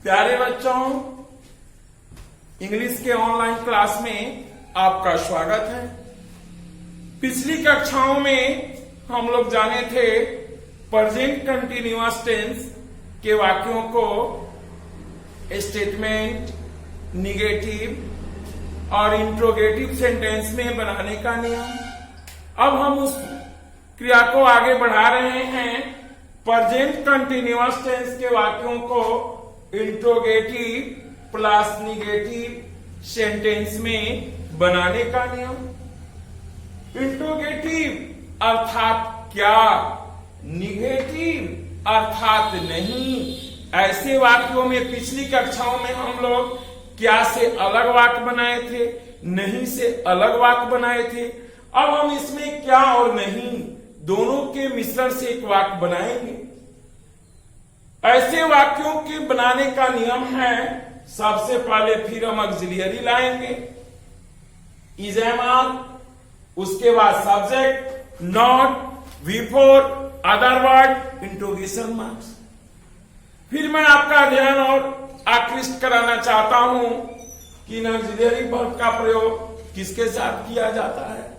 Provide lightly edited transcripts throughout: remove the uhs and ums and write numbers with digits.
प्यारे बच्चों, इंग्लिश के ऑनलाइन क्लास में आपका स्वागत है। पिछली कक्षाओं में हम लोग जाने थे प्रेजेंट कंटीन्यूअस टेंस के वाक्यों को स्टेटमेंट, निगेटिव और इंट्रोगेटिव सेंटेंस में बनाने का नियम। अब हम उस क्रिया को आगे बढ़ा रहे हैं। प्रेजेंट कंटीन्यूअस टेंस के वाक्यों को इंट्रोगेटिव प्लस निगेटिव सेंटेंस में बनाने का नियम। इंट्रोगेटिव अर्थात क्या, निगेटिव अर्थात नहीं। ऐसे वाक्यों में पिछली कक्षाओं में हम लोग क्या से अलग वाक्य बनाए थे, नहीं से अलग वाक्य बनाए थे। अब हम इसमें क्या और नहीं दोनों के मिश्रण से एक वाक्य बनाएंगे। ऐसे वाक्यों के बनाने का नियम है, सबसे पहले फिर हम ऑक्सिलियरी लाएंगे, इज एम आर, उसके बाद subject, not, before, other word, interrogation marks. फिर मैं आपका ध्यान और आकृष्ट कराना चाहता हूं कि इन ऑक्सिलियरी वर्ब का प्रयोग किसके साथ किया जाता है।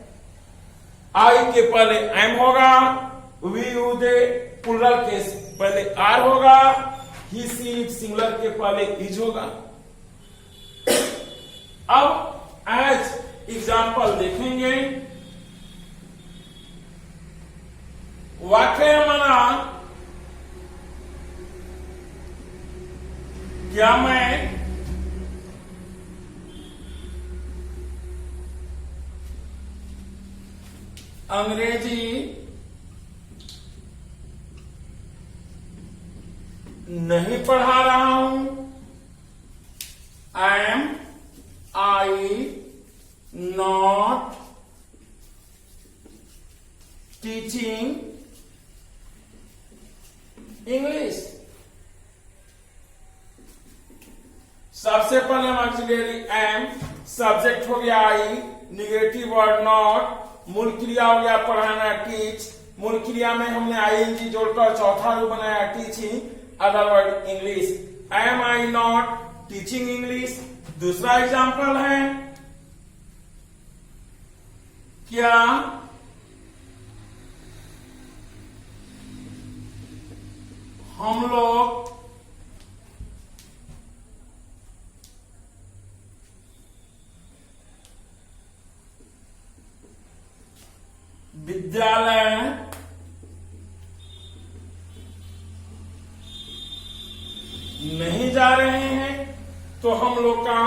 आई के पहले एम होगा, वी यू दे प्लूरल के पहले आर होगा, ही सी इट सिंगुलर के पहले इज होगा। अब एज एग्जाम्पल देखेंगे। वाक्य माना, क्या मैं अंग्रेजी नहीं पढ़ा रहा हूं। आई नॉट टीचिंग इंग्लिश। सबसे पहले हम ऑक्सिलियरी एम, सब्जेक्ट हो गया आई, निगेटिव वर्ड नॉट, मूल क्रिया हो गया पढ़ाना टीच, मूल क्रिया में हमने आईएनजी जोड़कर चौथा रूप बनाया teaching, other word English. Am I not teaching English. दूसरा एग्जांपल है, क्या हम लोग विद्यालय नहीं जा रहे हैं, तो हम लोग का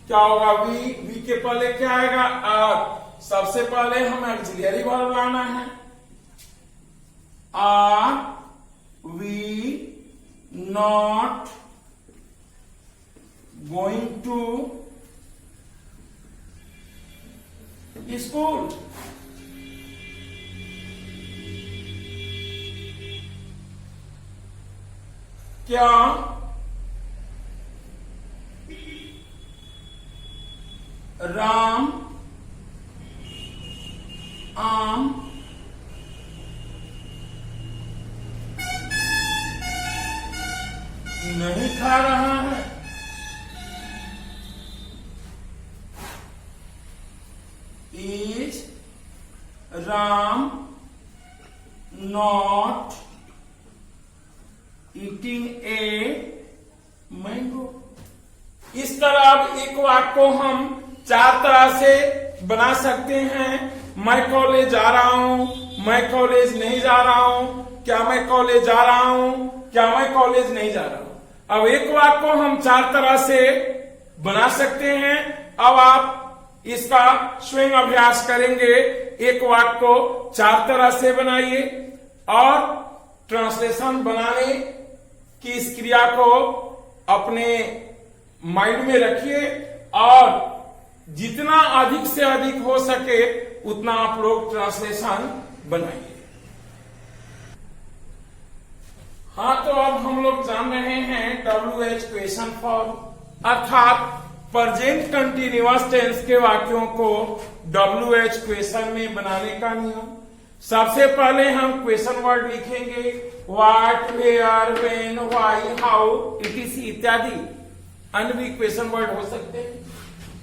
क्या होगा, वी के पहले क्या आएगा, आर। सबसे पहले हमें ऑक्सिलियरी वर्ब लाना है। Are we not going to school. क्या राम आम नहीं खा रहा है। Is Ram not eating a mango. इस तरह अब एक वाक्य को हम चार तरह से बना सकते हैं। मैं कॉलेज जा रहा हूं, मैं कॉलेज नहीं जा रहा हूं, क्या मैं कॉलेज जा रहा हूं, क्या मैं कॉलेज नहीं जा रहा हूं। अब एक वाक्य को हम चार तरह से बना सकते हैं। अब आप इसका स्वयं अभ्यास करेंगे। एक वाक्य को चार तरह से बनाइए और ट्रांसलेशन बनाने की इस क्रिया को अपने माइंड में रखिए और जितना अधिक से अधिक हो सके उतना आप लोग ट्रांसलेशन बनाइए। हाँ, तो अब हम लोग जान रहे हैं WH क्वेश्चन फॉर्म, अर्थात प्रेजेंट कंटीन्यूअस टेंस के वाक्यों को WH क्वेश्चन में बनाने का नियम। सबसे पहले हम क्वेश्चन वर्ड लिखेंगे, what, where, when, why, how, etc इत्यादि अन्य भी क्वेश्चन वर्ड हो सकते हैं।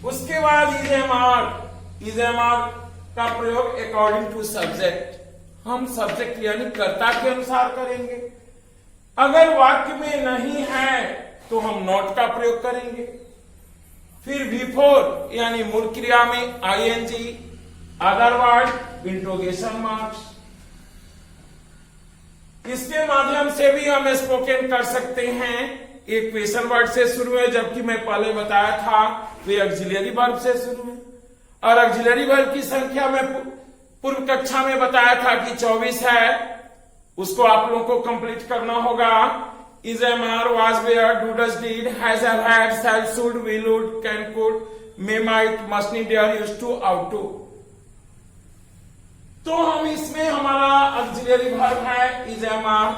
उसके बाद इज एम आर का प्रयोग अकॉर्डिंग टू सब्जेक्ट, हम सब्जेक्ट यानी कर्ता के अनुसार करेंगे। अगर वाक्य में नहीं है तो हम नॉट का प्रयोग करेंगे। फिर बिफोर यानी मूल क्रिया में ing, other word, interrogation marks. इसके माध्यम से भी हम स्पोकन कर सकते हैं। एक क्वेश्चन वर्ड से शुरू है, जबकि मैं पहले बताया था वे ऑक्सिलरी वर्ब से शुरू है। और ऑक्सिलरी वर्ब की संख्या में पूर्व कक्षा में बताया था कि 24 है, उसको आप लोगों को कंप्लीट करना होगा। Is, am, are, was, were, do, does, did, has, have, had, shall, should, will, would, can, could, may, might, must, need, dare, used to, ought to. तो हम इसमें हमारा ऑक्सिलरी वर्ब है इज, एम, आर,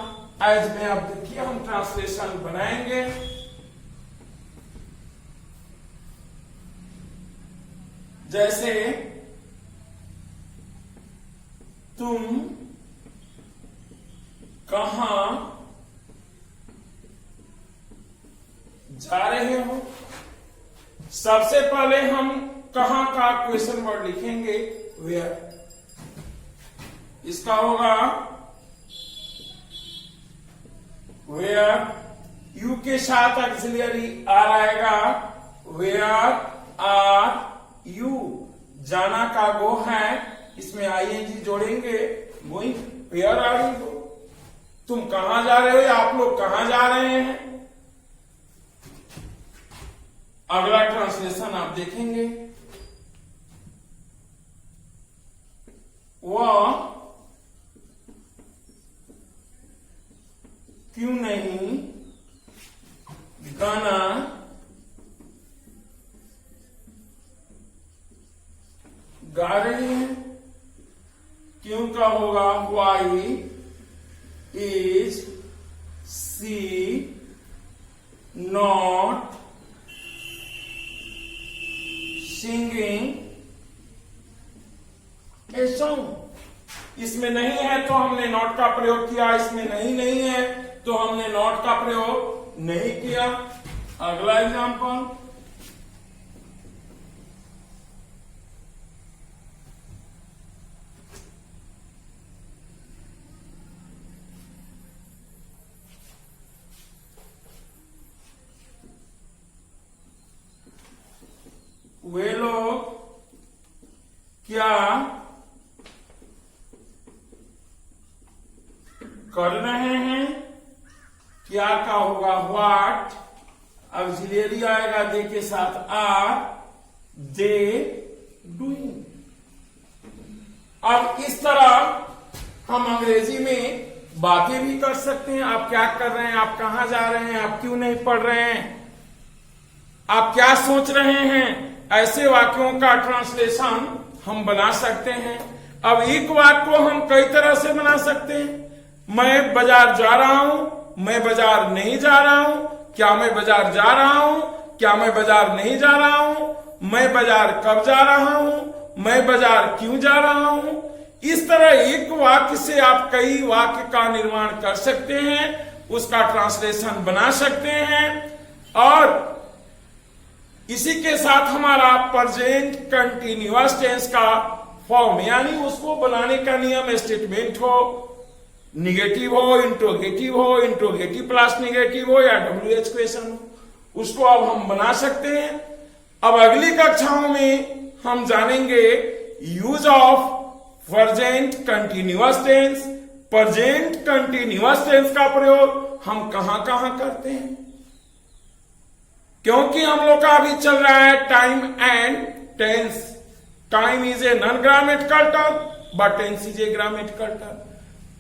एज में। अब देखिए हम translation बनाएंगे। जैसे तुम कहां जा रहे हो, सबसे पहले हम कहां का क्वेश्चन वर्ड लिखेंगे, वेयर। इसका होगा वेयर, यू के साथ ऑक्सिलरी आर आएगा, वेयर आर यू। जाना का गो है, इसमें ing जोड़ेंगे, गोइंग, वेयर आर यू। तुम कहां जा रहे हो या आप लोग कहां जा रहे हैं। अगला ट्रांसलेशन आप देखेंगे, वह क्यों नहीं गाना गा रही है। क्यों का होगा why is she not singing a song. इसमें नहीं है तो हमने नॉट का प्रयोग किया, इसमें नहीं है तो हमने नॉट का प्रयोग नहीं किया। अगला एग्जांपल, वे लोग क्या कर रहे हैं। क्या का होगा व्हाट, ऑक्सिलरी आएगा दे के साथ आर, दे डूइंग। अब इस तरह हम अंग्रेजी में बातें भी कर सकते हैं। आप क्या कर रहे हैं, आप कहां जा रहे हैं, आप क्यों नहीं पढ़ रहे हैं, आप क्या सोच रहे हैं। ऐसे वाक्यों का ट्रांसलेशन हम बना सकते हैं। अब एक वाक्य को हम कई तरह से बना सकते हैं। मैं बाजार जा रहा हूं, मैं बाजार नहीं जा रहा हूं, क्या मैं बाजार जा रहा हूं, क्या मैं बाजार नहीं जा रहा हूं, मैं बाजार कब जा रहा हूं, मैं बाजार क्यों जा रहा हूं। इस तरह एक वाक्य से आप कई वाक्य का निर्माण कर सकते हैं, उसका ट्रांसलेशन बना सकते हैं। और इसी के साथ हमारा प्रेजेंट कंटिन्यूअस टेंस का फॉर्म यानी उसको बनाने का नियम, स्टेटमेंट हो, निगेटिव हो, इंट्रोगेटिव प्लस निगेटिव हो या WH क्वेश्चन हो, उसको अब हम बना सकते हैं। अब अगली कक्षाओं में हम जानेंगे use of present continuous tense. Present continuous tense का प्रयोग हम कहां कहां करते हैं, क्योंकि हम लोग का अभी चल रहा है time and tense. Time is a non grammatical term but tense is a grammatical term.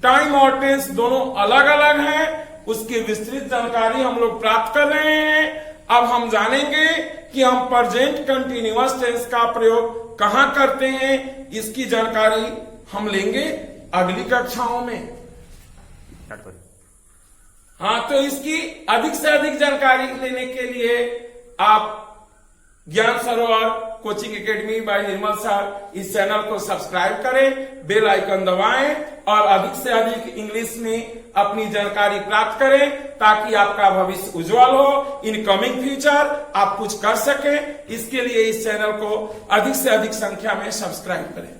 Time और टेंस दोनों अलग अलग हैं, उसकी विस्तृत जानकारी हम लोग प्राप्त कर रहे हैं। अब हम जानेंगे कि हम प्रेजेंट कंटिन्यूअस टेंस का प्रयोग कहां करते हैं, इसकी जानकारी हम लेंगे अगली कक्षाओं में। हाँ, तो इसकी अधिक से अधिक जानकारी लेने के लिए आप ज्ञान सरोवर कोचिंग एकेडमी बाय निर्मल सर, इस चैनल को सब्सक्राइब करें, बेल आइकन दबाएं और अधिक से अधिक इंग्लिश में अपनी जानकारी प्राप्त करें ताकि आपका भविष्य उज्जवल हो। इन कमिंग फ्यूचर आप कुछ कर सकें, इसके लिए इस चैनल को अधिक से अधिक संख्या में सब्सक्राइब करें।